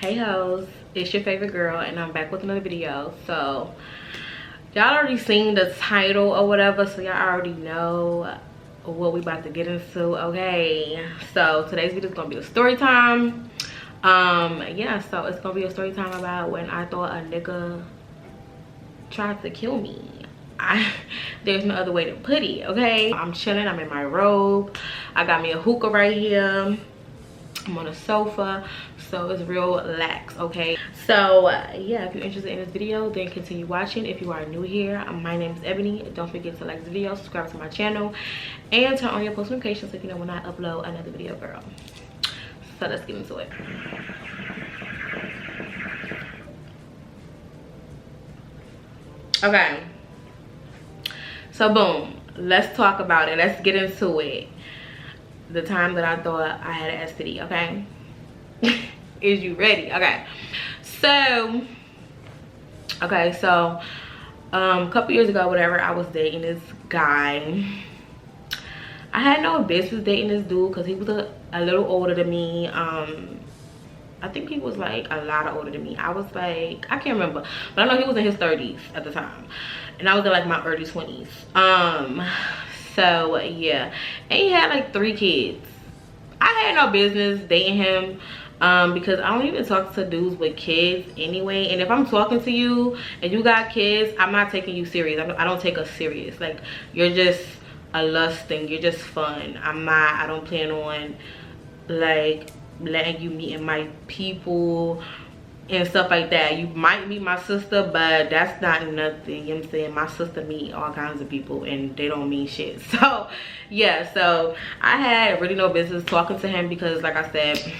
Hey hoes, it's your favorite girl and I'm back with another video. So y'all already seen the title or whatever, so y'all already know what we about to get into. Okay, so today's video is gonna be a story time. Yeah, so it's gonna be a story time about when I thought a nigga tried to kill me. There's no other way to put it. Okay, I'm chilling, I'm in my robe, I got me a hookah right here, I'm on a sofa, so it's real relaxed. Okay, so yeah, if you're interested in this video, then continue watching. If you are new here, my name is Ebony. Don't forget to like the video, subscribe to my channel, and turn on your post notifications so you know when I upload another video, girl. So let's get into it. Okay, so boom, let's talk about it. Let's get into it. The time that I thought I had an STD. Okay, is you ready? Okay, so a couple years ago, whatever, I was dating this guy. I had no business dating this dude because he was a little older than me. I think he was like a lot older than me. I was like, I can't remember, but I know he was in his 30s at the time, and I was in like my early 20s. So yeah, and he had like 3 kids. I had no business dating him because I don't even talk to dudes with kids anyway. And if I'm talking to you and you got kids, I'm not taking you serious. I don't take us serious. Like, you're just a lust thing, you're just fun. I don't plan on like letting you meet my people and stuff like that. You might meet my sister, but that's not nothing. You know what I'm saying? My sister meet all kinds of people and they don't mean shit. So yeah, so I had really no business talking to him because, like I said,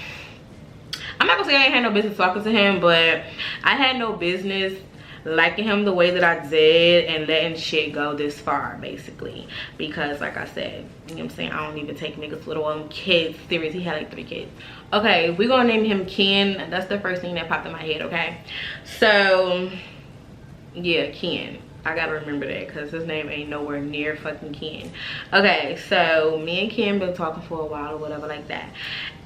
I'm not gonna say I ain't had no business talking to him, but I had no business liking him the way that I did and letting shit go this far, basically. Because like I said, you know what I'm saying, I don't even take niggas with little kids serious. He had like 3 kids. Okay, we're gonna name him Ken. That's the first thing that popped in my head. Okay, so yeah, Ken. I gotta remember that because his name ain't nowhere near fucking Ken. Okay, so me and Ken been talking for a while or whatever like that,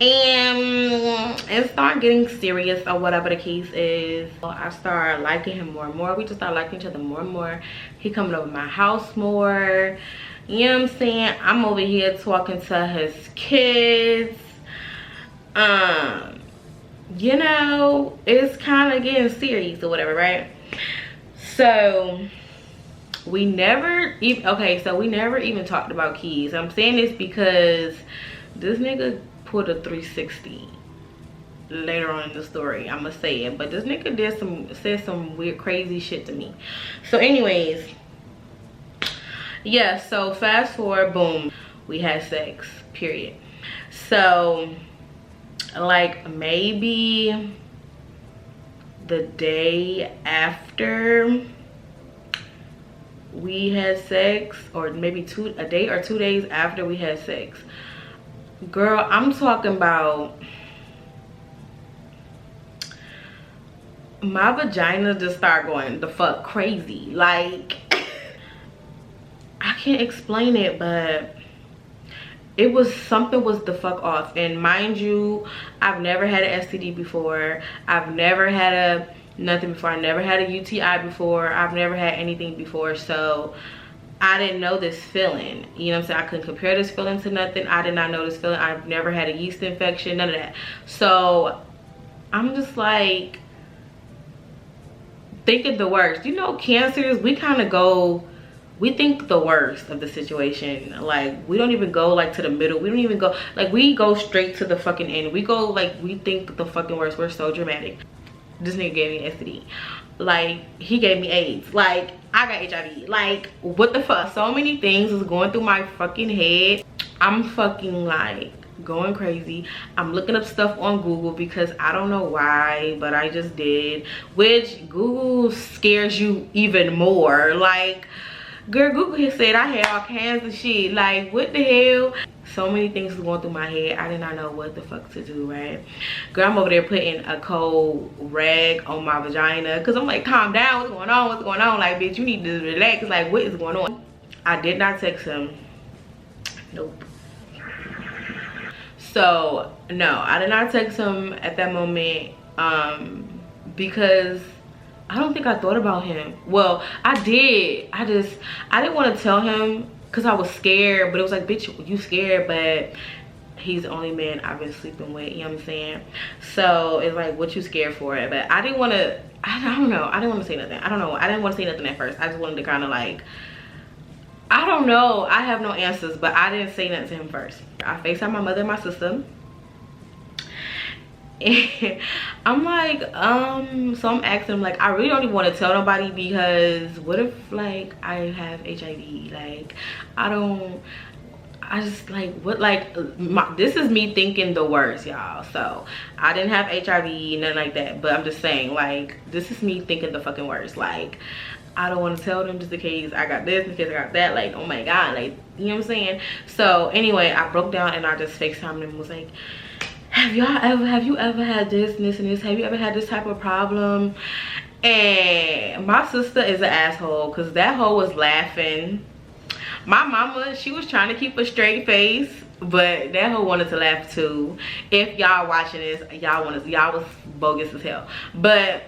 and it started getting serious or whatever the case is. I started liking him more and more. We just started liking each other more and more. He coming over my house more, you know what I'm saying? I'm over here talking to his kids. You know, it's kind of getting serious or whatever, right? So we never even talked about kids. I'm saying this because this nigga put a 360 later on in the story. I'ma say it, but this nigga said some weird crazy shit to me. So anyways, yeah, so fast forward, boom, we had sex, period. So like maybe the day after we had sex, or maybe a day or 2 days after we had sex, girl, I'm talking about my vagina just started going the fuck crazy. Like, I can't explain it, but it was something was the fuck off. And mind you, I've never had an STD before. I've never had nothing before. I never had a UTI before. I've never had anything before. So I didn't know this feeling. You know what I'm saying? I couldn't compare this feeling to nothing. I did not know this feeling. I've never had a yeast infection, none of that. So I'm just like thinking the worst. You know, cancers, we kind of go, we think the worst of the situation. Like, we don't even go like to the middle. We don't even go, like, we go straight to the fucking end. We go like, we think the fucking worst. We're so dramatic. This nigga gave me STD. Like, he gave me AIDS. Like, I got HIV. Like, what the fuck? So many things was going through my fucking head. I'm fucking like going crazy. I'm looking up stuff on Google because I don't know why, but I just did. Which Google scares you even more. Like, girl, Google said I had all kinds of shit. Like, what the hell? So many things was going through my head. I did not know what the fuck to do, right? Girl, I'm over there putting a cold rag on my vagina because I'm like, calm down, what's going on? What's going on? Like, bitch, you need to relax. Like, what is going on? I did not text him. Nope. So no, I did not text him at that moment. because I don't think I thought about him. Well, I did. I didn't want to tell him because I was scared, but it was like, bitch, you scared, but he's the only man I've been sleeping with, you know what I'm saying? So it's like, what you scared for? But I didn't want to, I don't know, I didn't want to say nothing. I don't know, I didn't want to say nothing at first. I just wanted to kind of like, I don't know, I have no answers, but I didn't say nothing to him first. I FaceTimed my mother and my sister. And I'm like, so I'm asking him, like, I really don't even want to tell nobody because what if, like, I have HIV? Like, I just like, what, like, this is me thinking the worst, y'all. So I didn't have HIV, nothing like that, but I'm just saying, like, this is me thinking the fucking worst. Like, I don't want to tell them just in case I got this, in case I got that. Like, oh my god, like, you know what I'm saying? So anyway, I broke down and I just FaceTimed him and was like, have you ever had this and this and this? Have you ever had this type of problem? And my sister is an asshole because that hoe was laughing. My mama, she was trying to keep a straight face, but that hoe wanted to laugh too. If y'all watching this, y'all was bogus as hell. But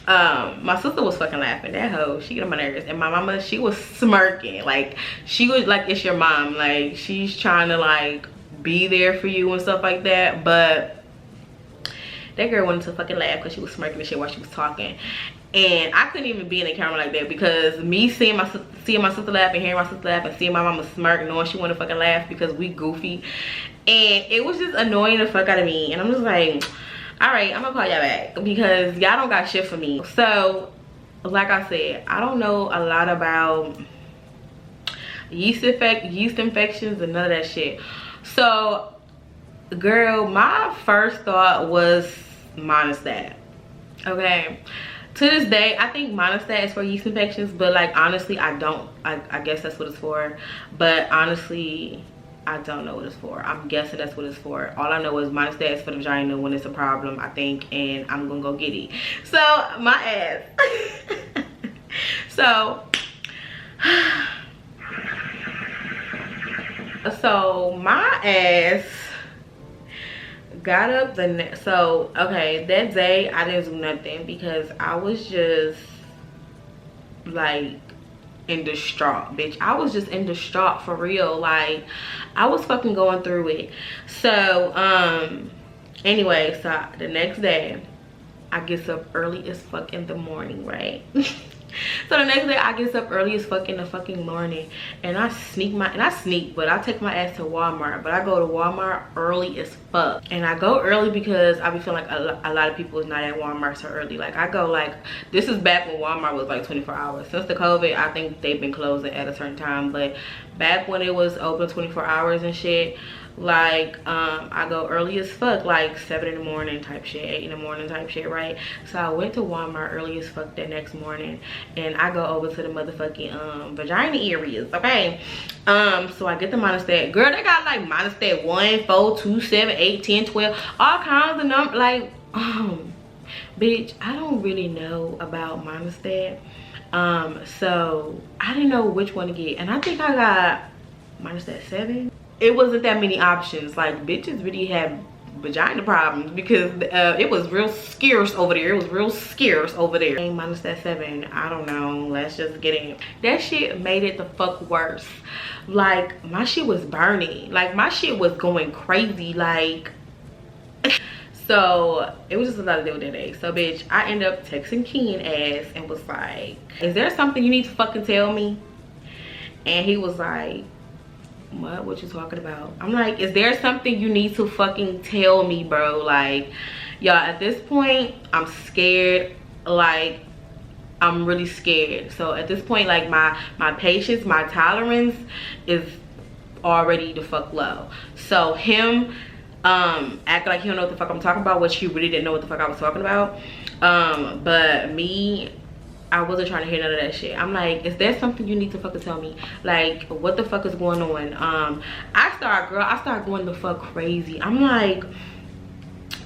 my sister was fucking laughing. That hoe, she get on my nerves. And my mama, she was smirking. Like, she was like, it's your mom. Like, she's trying to like be there for you and stuff like that. But that girl wanted to fucking laugh because she was smirking and shit while she was talking. And I couldn't even be in the camera like that because me seeing my sister laugh and hearing my sister laugh and seeing my mama smirk, knowing she wanted to fucking laugh because we goofy, and it was just annoying the fuck out of me. And I'm just like, all right, I'm gonna call y'all back because y'all don't got shit for me. So like I said, I don't know a lot about yeast infections and none of that shit. So girl, my first thought was monostat. Okay, to this day I think monostat is for yeast infections, but like honestly I guess that's what it's for, but honestly I don't know what it's for. I'm guessing that's what it's for. All I know is monostat is for the vagina when it's a problem, I think, and I'm gonna go get it. So my ass so my ass got up okay, that day I didn't do nothing because I was just like in distraught, bitch. I was just in distraught for real. Like, I was fucking going through it. So anyway, so the next day I get up early as fuck in the morning, right? So the next day I get up early as fuck in the fucking morning, and I but I take my ass to Walmart. But I go to Walmart early as fuck, and I go early because I be feeling like a lot of people is not at Walmart so early. Like, I go, like, this is back when Walmart was like 24 hours. Since the COVID, I think they've been closing at a certain time, but back when it was open 24 hours and shit, like, I go early as fuck, like 7 in the morning type shit, 8 in the morning type shit, right? So I went to Walmart early as fuck that next morning, and I go over to the motherfucking vagina areas, okay? So I get the monostat. Girl, they got like monostat 1, 4, 2, 7, 8, 10, 12, all kinds of numbers. Like, bitch, I don't really know about monostat, so I didn't know which one to get, and I think I got monostat 7. It wasn't that many options. Like, bitches really had vagina problems because it was real scarce over there. It was real scarce over there. Monostat 7, I don't know, let's just get in. That shit made it the fuck worse. Like, my shit was burning. Like, my shit was going crazy. Like, so it was just a lot to deal with that day. So bitch, I ended up texting Ken ass and was like, is there something you need to fucking tell me? And he was like, what you talking about? I'm like, is there something you need to fucking tell me, bro? Like, y'all, at this point I'm scared. Like, I'm really scared. So at this point, like, my patience, my tolerance is already the fuck low. So him acting like he don't know what the fuck I'm talking about, which he really didn't know what the fuck I was talking about, but me, I wasn't trying to hear none of that shit. I'm like, is there something you need to fucking tell me? Like, what the fuck is going on? I start going the fuck crazy. I'm like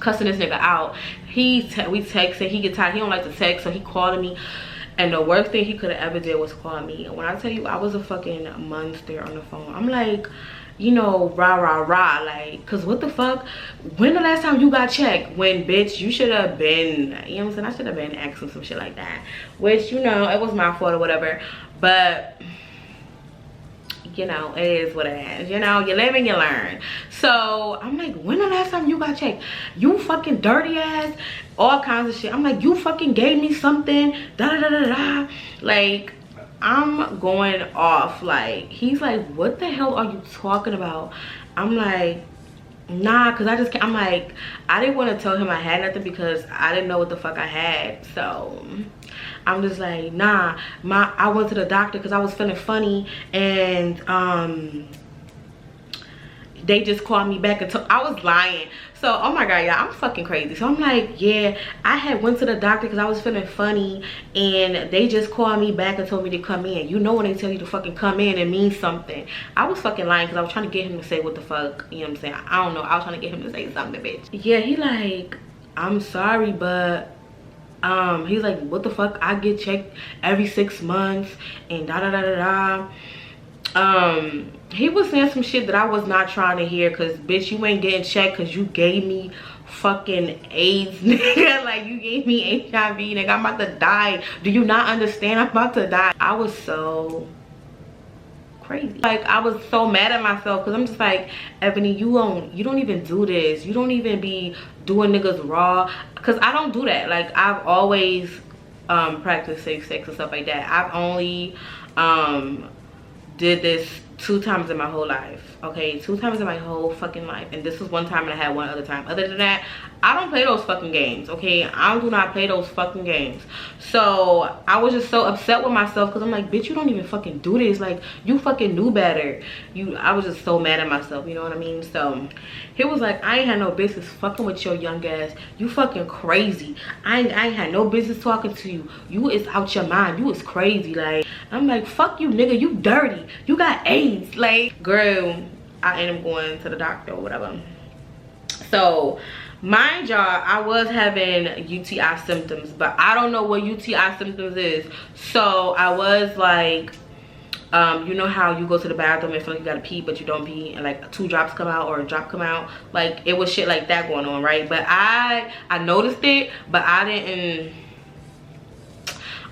cussing this nigga out. We texting, he get tired, he don't like to text, so he calling me, and the worst thing he could have ever did was call me. And when I tell you I was a fucking monster on the phone, I'm like, you know, rah, like, cause what the fuck? When the last time you got checked? When, bitch, you should have been, you know what I'm saying? I should have been asking some shit like that, which, you know, it was my fault or whatever, but you know, it is what it is. You know, you live and you learn. So I'm like, when the last time you got checked? You fucking dirty ass, all kinds of shit. I'm like, you fucking gave me something, da. Like, I'm going off. Like, he's like, what the hell are you talking about? I'm like, nah, because I just can't. I'm like, I didn't want to tell him I had nothing because I didn't know what the fuck I had. So I'm just like, nah, I went to the doctor because I was feeling funny, and they just called me back and I was lying. So, oh my god, y'all, I'm fucking crazy. So I'm like, yeah, I had went to the doctor because I was feeling funny, and they just called me back and told me to come in. You know, when they tell you to fucking come in, it means something. I was fucking lying because I was trying to get him to say what the fuck, you know what I'm saying? I don't know, I was trying to get him to say something, bitch. Yeah, he like, I'm sorry, but he's like, what the fuck? I get checked every 6 months and da. He was saying some shit that I was not trying to hear, because bitch, you ain't getting checked because you gave me fucking AIDS, nigga. Like, you gave me HIV, nigga. I'm about to die. Do you not understand? I'm about to die. I was so crazy. Like, I was so mad at myself because I'm just like, Ebony, you don't even do this. You don't even be doing niggas raw, because I don't do that. Like, I've always practiced safe sex and stuff like that. I've only did this 2 times in my whole life, okay? 2 times in my whole fucking life, and this was 1 time, and I had 1 other time. Other than that, I don't play those fucking games, okay? I do not play those fucking games. So I was just so upset with myself because I'm like, bitch, you don't even fucking do this. Like, you fucking knew better. I was just so mad at myself, you know what I mean? So he was like, I ain't had no business fucking with your young ass. You fucking crazy. I ain't had no business talking to you. You is out your mind. You is crazy. Like, I'm like, fuck you, nigga. You dirty. You got AIDS. Like, girl, I ended up going to the doctor or whatever. So mind y'all, I was having UTI symptoms, but I don't know what UTI symptoms is. So I was like, you know how you go to the bathroom and feel like you gotta pee but you don't pee, and like 2 drops come out or a drop come out? Like, it was shit like that going on, right? But I noticed it, but I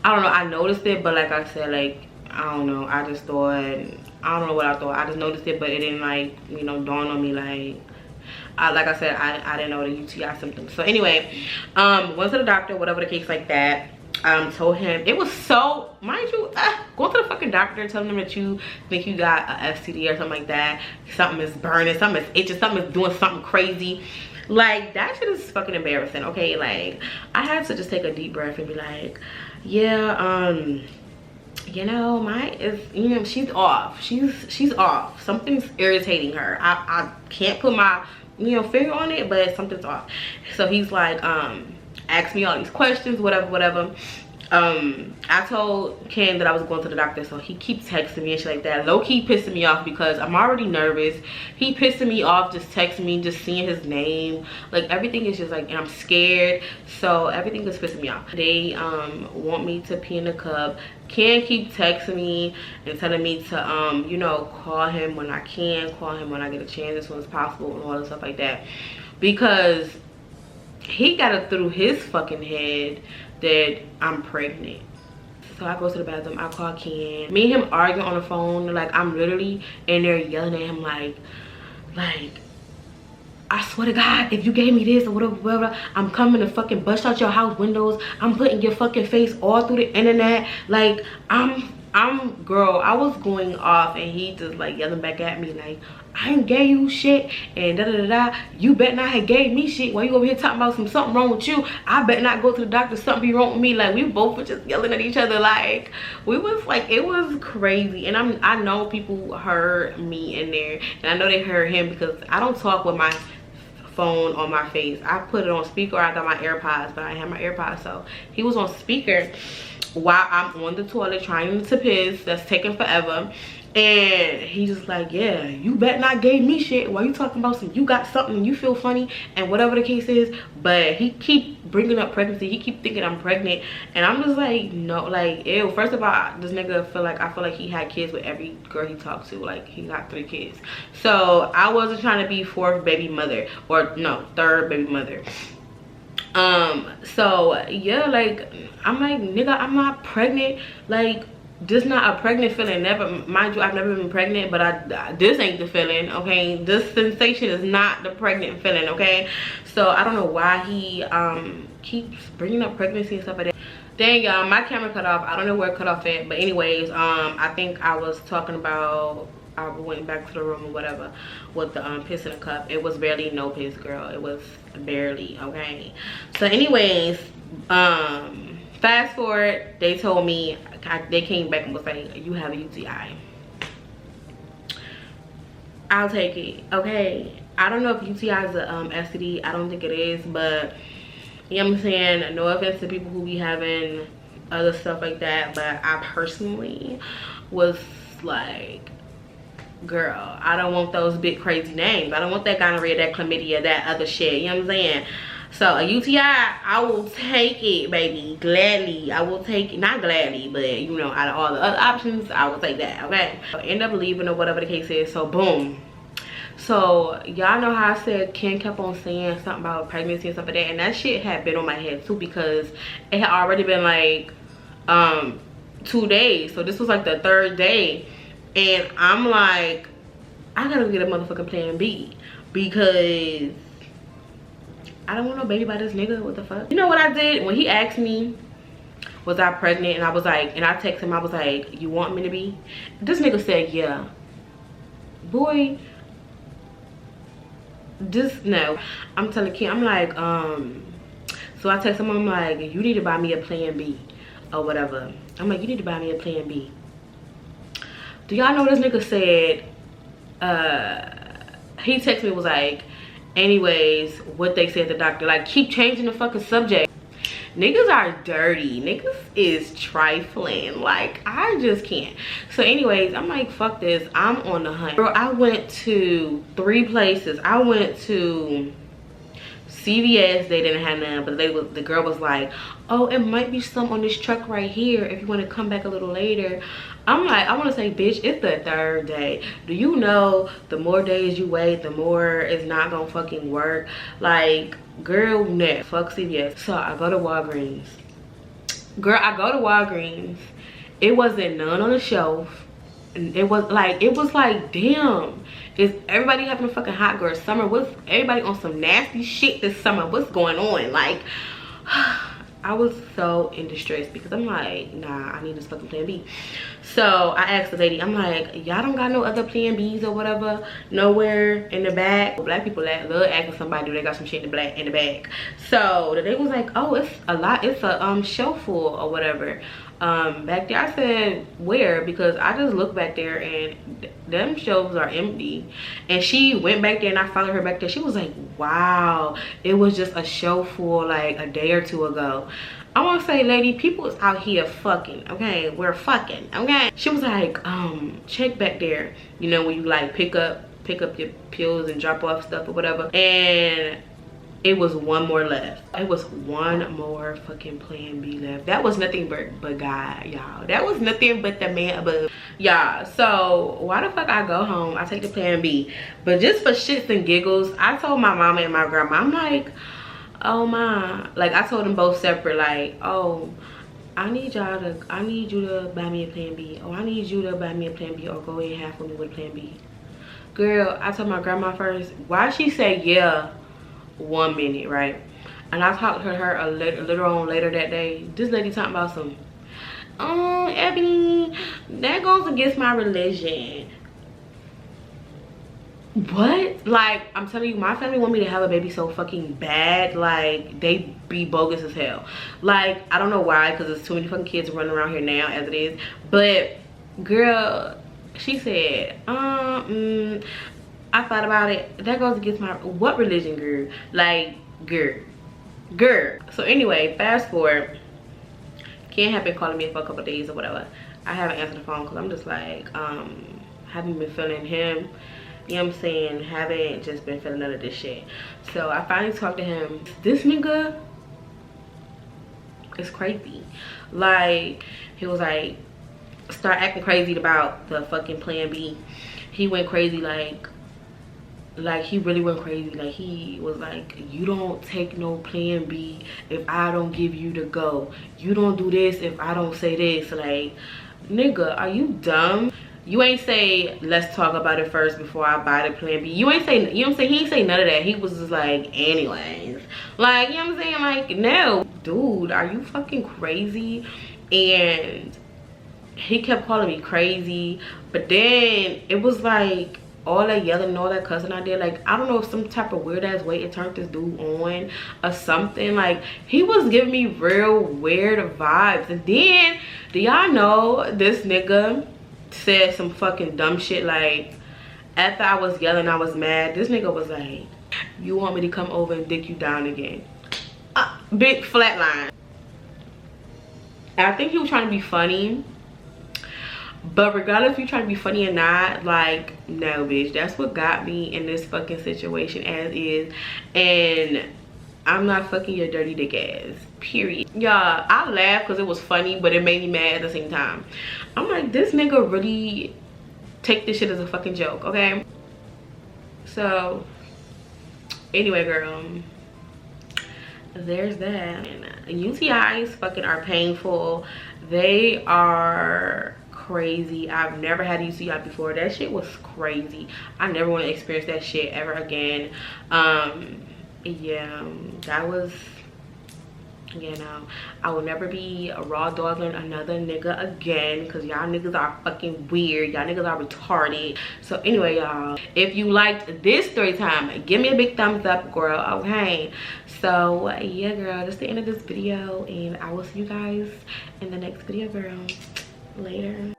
don't know, I noticed it, but like I said, like, I don't know, I just thought, I don't know what I thought. I just noticed it, but it didn't, like, you know, dawn on me. Like, like I said, I didn't know the UTI symptoms. So anyway, went to the doctor, whatever the case like that. Told him, it was so, mind you, going to the fucking doctor, telling them that you think you got a STD or something like that. Something is burning, something is itching, something is doing something crazy. Like, that shit is fucking embarrassing, okay? Like, I had to just take a deep breath and be like, yeah, you know, you know, she's off. She's off. Something's irritating her. I can't put my, you know, finger on it, but something's off. So he's like, ask me all these questions, whatever. I told Ken that I was going to the doctor, so he keeps texting me and shit like that. Low-key pissing me off because I'm already nervous. He pissing me off just texting me, just seeing his name. Like, everything is just like, and I'm scared. So everything is pissing me off. They want me to pee in the cup. Ken keep texting me and telling me to you know, call him when I can, call him when I get a chance, as soon as possible, and all that stuff like that, because he got it through his fucking head that I'm pregnant. So I go to the bathroom, I call Ken. Me and him arguing on the phone. Like, I'm literally in there yelling at him like, I swear to God, if you gave me this or whatever, I'm coming to fucking bust out your house windows. I'm putting your fucking face all through the internet. Like, girl, I was going off, and he just like yelling back at me like, I ain't gave you shit, and da. You bet not have gave me shit. While you over here talking about something wrong with you, I bet not go to the doctor, something be wrong with me. Like, we both were just yelling at each other. Like, we was like, it was crazy. And I know people heard me in there, and I know they heard him, because I don't talk with my phone on my face. I put it on speaker, or I got my AirPods, but I have my AirPods, so he was on speaker while I'm on the toilet trying to piss. That's taking forever. And he's just like, yeah, you bet not gave me shit. Why you talking about some, you got something and you feel funny and whatever the case is. But he keep bringing up pregnancy. He keep thinking I'm pregnant. And I'm just like, no, like, ew. First of all, this nigga I feel like he had kids with every girl he talked to. Like, he got 3 kids. So I wasn't trying to be 4th baby mother, or no, 3rd baby mother. So yeah, like, I'm like, nigga, I'm not pregnant. Like, this not a pregnant feeling. Never mind you, I've never been pregnant, but this ain't the feeling, okay? This sensation is not the pregnant feeling, okay? So I don't know why he keeps bringing up pregnancy and stuff like that. Dang, y'all, my camera cut off. I don't know where it cut off at, but anyways, I think I was talking about, I went back to the room or whatever with the piss in a cup. It was barely no piss, girl. It was barely, okay? So anyways, fast forward, they told me, they came back and was like, you have a UTI. I'll take it, okay? I don't know if UTI is a STD. I don't think it is, but you know what I'm saying? No offense to people who be having other stuff like that, but I personally was like, girl, I don't want those big crazy names. I don't want that gonorrhea, that chlamydia, that other shit, you know what I'm saying? So a UTI, I will take it, baby, gladly. I will take it, not gladly, but you know, out of all the other options, I will take that, okay? So end up leaving or whatever the case is, so boom. So y'all know how I said Ken kept on saying something about pregnancy and stuff like that, and that shit had been on my head too, because it had already been like 2 days. So this was like the 3rd day, and I'm like, I gotta get a motherfucking plan B, because I don't want no baby by this nigga. What the fuck? You know what I did? When he asked me, was I pregnant? And I was like, and I texted him, I was like, you want me to be? This nigga said, yeah. Boy, no. I'm telling Kim, I'm like, so I text him, I'm like, you need to buy me a plan B or whatever. I'm like, you need to buy me a plan B. Do y'all know this nigga said, he texted me, was like, anyways, what they said the doctor, like, keep changing the fucking subject. Niggas are dirty. Niggas is trifling. Like, I just can't. So anyways, I'm like, fuck this, I'm on the hunt. Girl, I went to 3 places. I went to CVS, they didn't have none, but the girl was like, oh, it might be some on this truck right here if you want to come back a little later. I'm like, I want to say, bitch, it's the 3rd day. Do you know the more days you wait, the more it's not gonna fucking work? Like, girl, nah, fuck CVS. So I go to Walgreens. Girl, I go to Walgreens. It wasn't none on the shelf. And it was like, damn, is everybody having a fucking hot girl summer? What's everybody on some nasty shit this summer? What's going on? Like, I was so in distress, because I'm like, nah, I need this fucking plan B. So I asked the lady, I'm like, y'all don't got no other plan B's or whatever nowhere in the back? Black people love asking somebody, do they got some shit in the bag? So the lady was like, oh, it's a lot, it's a shelf full or whatever. Back there. I said, where? Because I just looked back there and them shelves are empty. And she went back there and I followed her back there. She was like, wow, it was just a shelf full like a day or 2 ago. I want to say, lady, people is out here fucking, okay? We're fucking, okay? She was like, check back there, you know, when you like pick up your pills and drop off stuff or whatever. And it was 1 more left. It was 1 more fucking plan B left. That was nothing but God, y'all. That was nothing but the man above, y'all. So why the fuck I go home, I take the plan B, but just for shits and giggles, I told my mama and my grandma, I'm like, oh my, like, I told them both separate, like, oh, I need you to buy me a plan B. Oh, I need you to buy me a plan B, or go ahead and have for me with a plan B. Girl, I told my grandma first. Why she say yeah 1 minute, right? And I talked to her later that day. This lady talking about some, oh, Ebony, that goes against my religion. What? Like, I'm telling you, my family want me to have a baby so fucking bad. Like, they be bogus as hell. Like, I don't know why, because there's too many fucking kids running around here now as it is. But girl, she said, I thought about it, that goes against my, what religion, girl? Like, girl. So anyway, fast forward, Ken had been calling me for a couple days or whatever. I haven't answered the phone because I'm just like, haven't been feeling him. You know what I'm saying? Haven't just been feeling none of this shit. So I finally talked to him. This nigga is crazy. Like, he was like, start acting crazy about the fucking plan B. He went crazy, like he really went crazy. Like, he was like, you don't take no plan B if I don't give you the go. You don't do this if I don't say this. Like, nigga, are you dumb? You ain't say, let's talk about it first before I buy the plan B. You ain't say, you know what I'm saying? He ain't say none of that. He was just like, anyways. Like, you know what I'm saying? Like, no. Dude, are you fucking crazy? And he kept calling me crazy. But then it was like, all that yelling and all that cussing I did, like, I don't know, some type of weird ass way it turned this dude on or something. Like, he was giving me real weird vibes. And then, do y'all know this nigga said some fucking dumb shit? Like, after I was yelling, I was mad, this nigga was like, you want me to come over and dick you down again? Big flatline. And I think he was trying to be funny, but regardless if you're trying to be funny or not, like, no, bitch, that's what got me in this fucking situation as is. And I'm not fucking your dirty dick ass, period. Y'all, I laughed because it was funny, but it made me mad at the same time. I'm like, this nigga really take this shit as a fucking joke, okay? So anyway, girl, there's that. And UTIs fucking are painful. They are crazy. I've never had a UTI before. That shit was crazy. I never want to experience that shit ever again. Yeah, that was, you know, I will never be a raw dogging another nigga again, because y'all niggas are fucking weird. Y'all niggas are retarded. So anyway, y'all, if you liked this story time, give me a big thumbs up, girl, okay? So yeah, girl, that's the end of this video, and I will see you guys in the next video, girl. Later.